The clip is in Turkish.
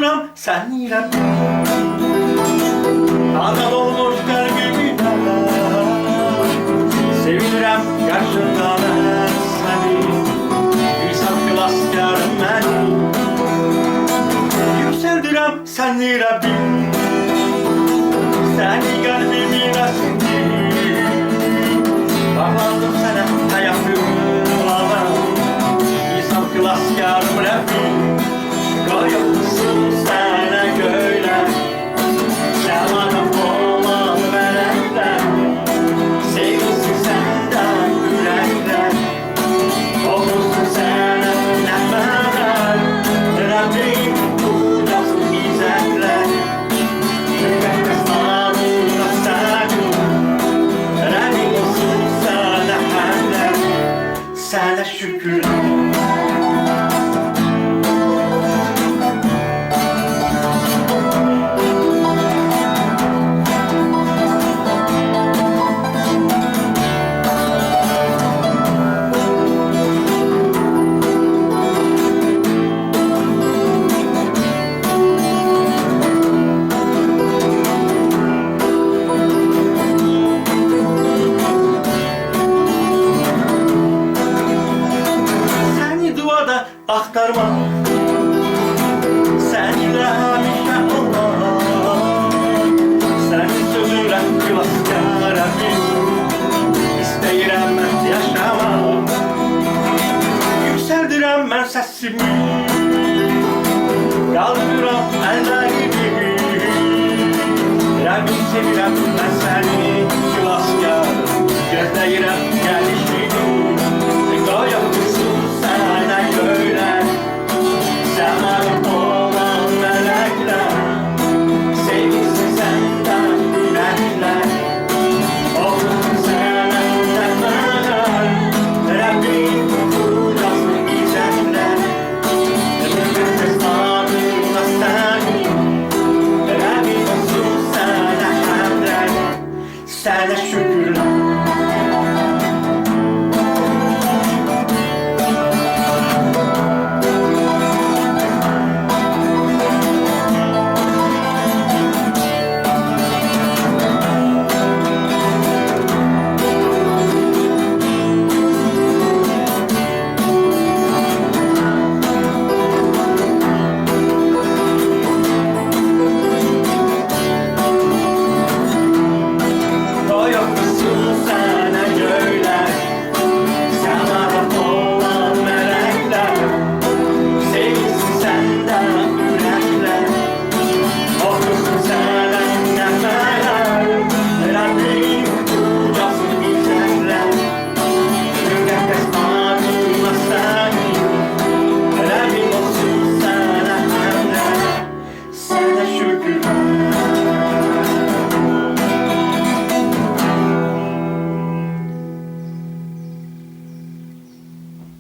Yükseldirim seni Rabbim, azad olmuş kalbimine. Sevinirəm karşında ben seni, İnsan kılaskarım beni. Yükseldirim seni Rabbim, seni kalbimin asindir. Bağlandım sana hayatımla, İnsan kılaskarım Rabbim. Koyulsun sana göyle, sevana olan verenler. Sevilsin senden yürekler, olursun sana nefeder. Rabbim buradasın güzeller, müqəddəs namına səni. Rabbim olsun sana həmdlər, sənə şükürlər. Aktarma seninle hamisha Allah, senin sözüyle kılaskar Rabbim, isteyirəm mən yaşamak. Yükseldirəm mən səsimi, kaldırıram əllərimi. Rabbim sevirəm mən səni kılaskar, gözləyirəm